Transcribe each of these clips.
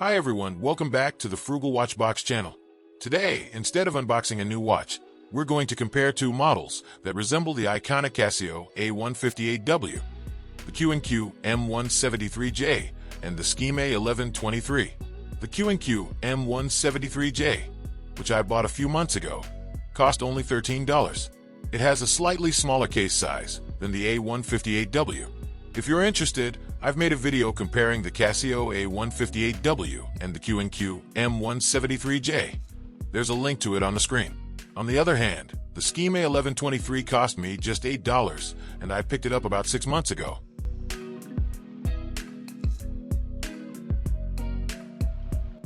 Hi everyone, welcome back to the Frugal Watch Box channel. Today, instead of unboxing a new watch, we're going to compare two models that resemble the iconic Casio A158W, the Q&Q M173J, and the Skmei 1123. The Q&Q M173J, which I bought a few months ago, cost only $13. It has a slightly smaller case size than the A158W. If you're interested, I've made a video comparing the Casio A158W and the Q&Q M173J. There's a link to it on the screen. On the other hand, the Skmei 1123 cost me just $8, and I picked it up about 6 months ago.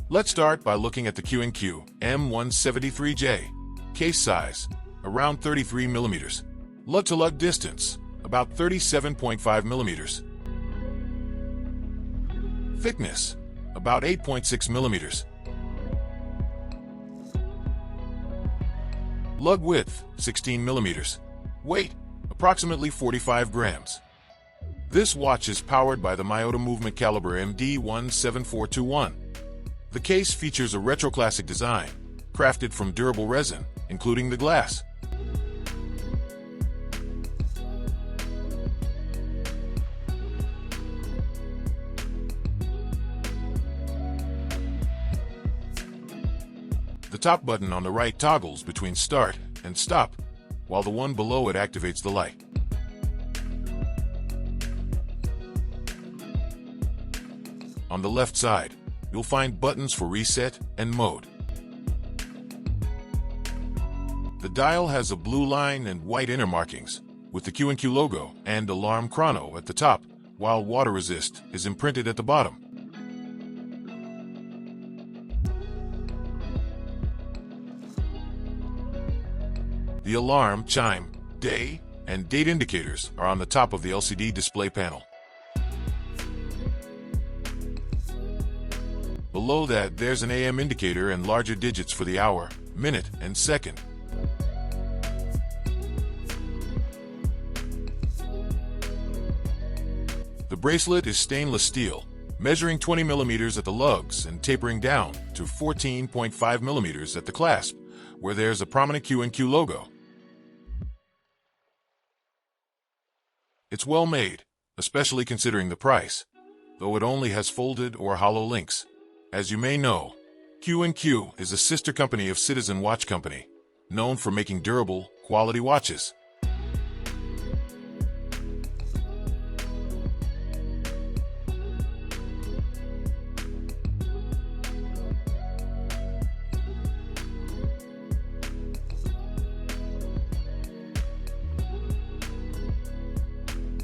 Let's start by looking at the Q&Q M173J. Case size, around 33 millimeters. Lug-to-lug distance, about 37.5 millimeters. Thickness, about 8.6 millimeters. Lug width, 16 millimeters. Weight, approximately 45 grams. This watch is powered by the Miyota Movement Caliber MD17421. The case features a retro classic design, crafted from durable resin, including the glass. The top button on the right toggles between start and stop, while the one below it activates the light. On the left side, you'll find buttons for reset and mode. The dial has a blue line and white inner markings, with the Q&Q logo and alarm chrono at the top, while water resist is imprinted at the bottom. The alarm, chime, day, and date indicators are on the top of the LCD display panel. Below that, there's an AM indicator and larger digits for the hour, minute, and second. The bracelet is stainless steel, measuring 20 millimeters at the lugs and tapering down to 14.5 millimeters at the clasp, where there's a prominent Q&Q logo. It's well made, especially considering the price, though it only has folded or hollow links. As you may know, Q&Q is a sister company of Citizen Watch Company, known for making durable, quality watches.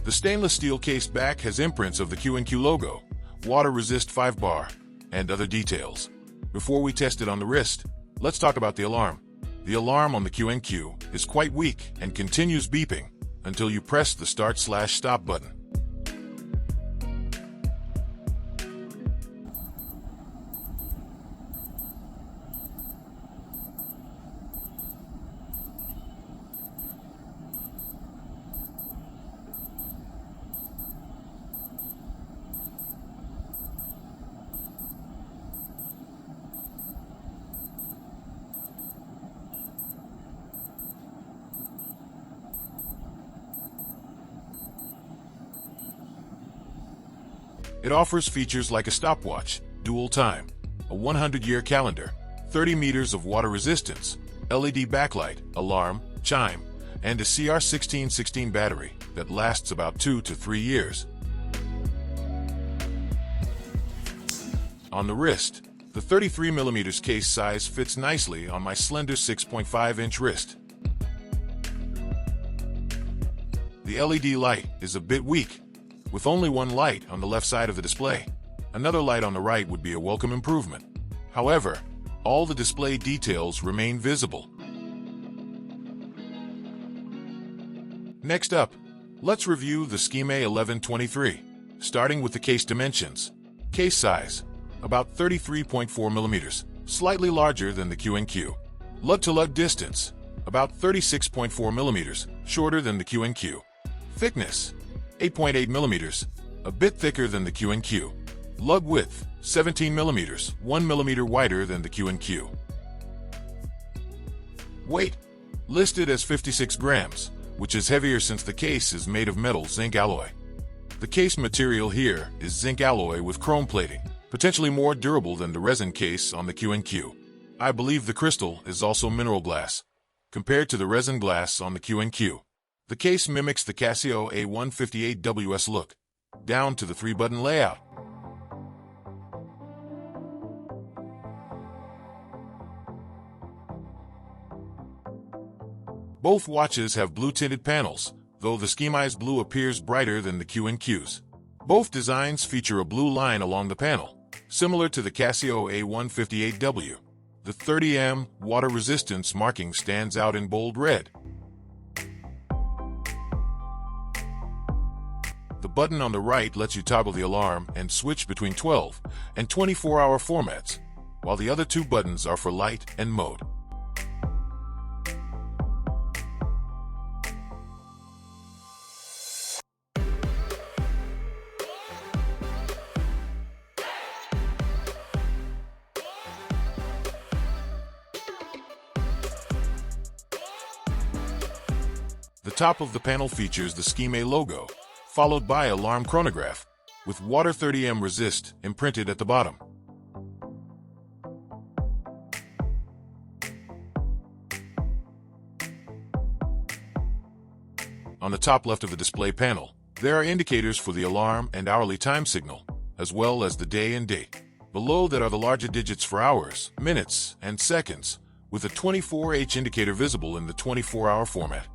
The stainless steel case back has imprints of the Q&Q logo, water resist 5-bar, and other details. Before we test it on the wrist, let's talk about the alarm. The alarm on the Q&Q is quite weak and continues beeping until you press the start/stop button. It offers features like a stopwatch, dual time, a 100-year calendar, 30 meters of water resistance, LED backlight, alarm, chime, and a CR1616 battery that lasts about 2 to 3 years. On the wrist, the 33 millimeters case size fits nicely on my slender 6.5-inch wrist. The LED light is a bit weak, with only one light on the left side of the display. Another light on the right would be a welcome improvement. However, all the display details remain visible. Next up, let's review the Skmei 1123, starting with the case dimensions. Case size, about 33.4 millimeters, slightly larger than the Q&Q. Lug-to-lug distance, about 36.4 millimeters, shorter than the Q&Q. Thickness, 8.8 millimeters, a bit thicker than the Q&Q. Lug width, 17 millimeters, 1 millimeter wider than the Q&Q. Weight, listed as 56 grams, which is heavier since the case is made of metal zinc alloy. The case material here is zinc alloy with chrome plating, potentially more durable than the resin case on the Q&Q. I believe the crystal is also mineral glass. Compared to the resin glass on the Q&Q, the case mimics the Casio A158WS look, down to the 3-button layout. Both watches have blue-tinted panels, though the Skmei's blue appears brighter than the Q&Q's. Both designs feature a blue line along the panel, similar to the Casio A158W. The 30M water resistance marking stands out in bold red. The button on the right lets you toggle the alarm and switch between 12 and 24-hour formats, while the other two buttons are for light and mode. The top of the panel features the Skmei logo, followed by alarm chronograph, with Water 30M Resist imprinted at the bottom. On the top left of the display panel, there are indicators for the alarm and hourly time signal, as well as the day and date. Below that are the larger digits for hours, minutes, and seconds, with a 24H indicator visible in the 24-hour format.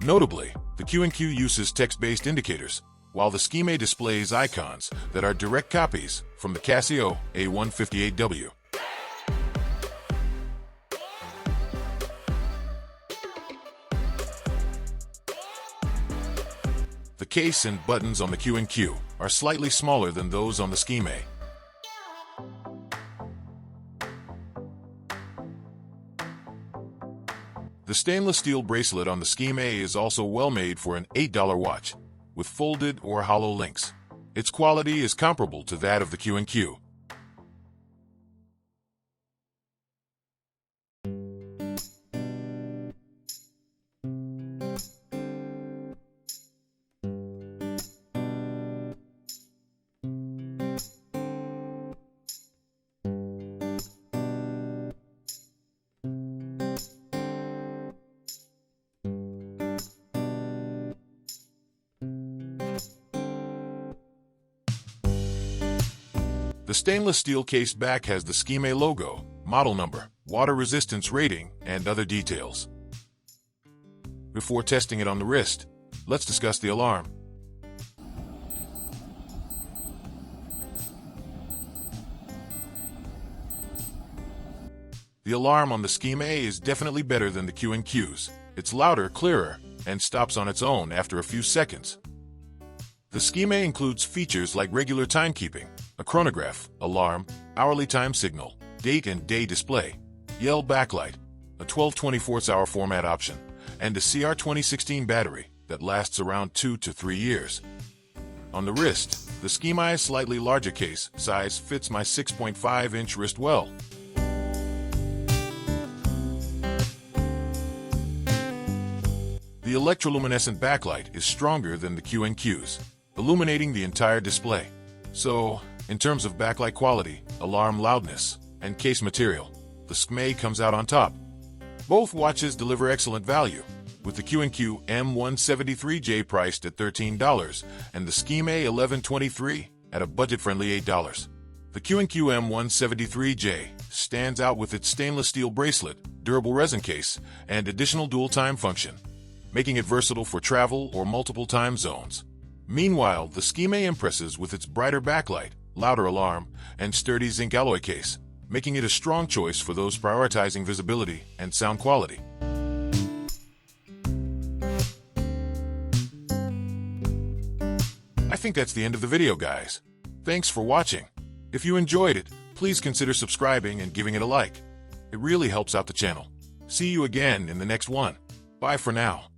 Notably, the Q&Q uses text-based indicators, while the Skmei displays icons that are direct copies from the Casio A158W. The case and buttons on the Q&Q are slightly smaller than those on the Skmei. The stainless steel bracelet on the Skmei is also well made for an $8 watch, with folded or hollow links. Its quality is comparable to that of the Q&Q. The stainless steel case back has the Skmei logo, model number, water resistance rating, and other details. Before testing it on the wrist, let's discuss the alarm. The alarm on the Skmei is definitely better than the Q&Q's. It's louder, clearer, and stops on its own after a few seconds. The Skmei includes features like regular timekeeping, a chronograph, alarm, hourly time signal, date and day display, yell backlight, a 12/24-hour format option, and a CR2016 battery that lasts around 2 to 3 years. On the wrist, the Skmei's slightly larger case size fits my 6.5-inch wrist well. The electroluminescent backlight is stronger than the Q&Q's, illuminating the entire display. So, in terms of backlight quality, alarm loudness, and case material, the Skmei comes out on top. Both watches deliver excellent value, with the Q&Q M173J priced at $13 and the Skmei 1123 at a budget-friendly $8. The Q&Q M173J stands out with its stainless steel bracelet, durable resin case, and additional dual-time function, making it versatile for travel or multiple time zones. Meanwhile, the Skmei impresses with its brighter backlight, louder alarm, and sturdy zinc alloy case, making it a strong choice for those prioritizing visibility and sound quality. I think that's the end of the video, guys. Thanks for watching. If you enjoyed it, please consider subscribing and giving it a like. It really helps out the channel. See you again in the next one. Bye for now.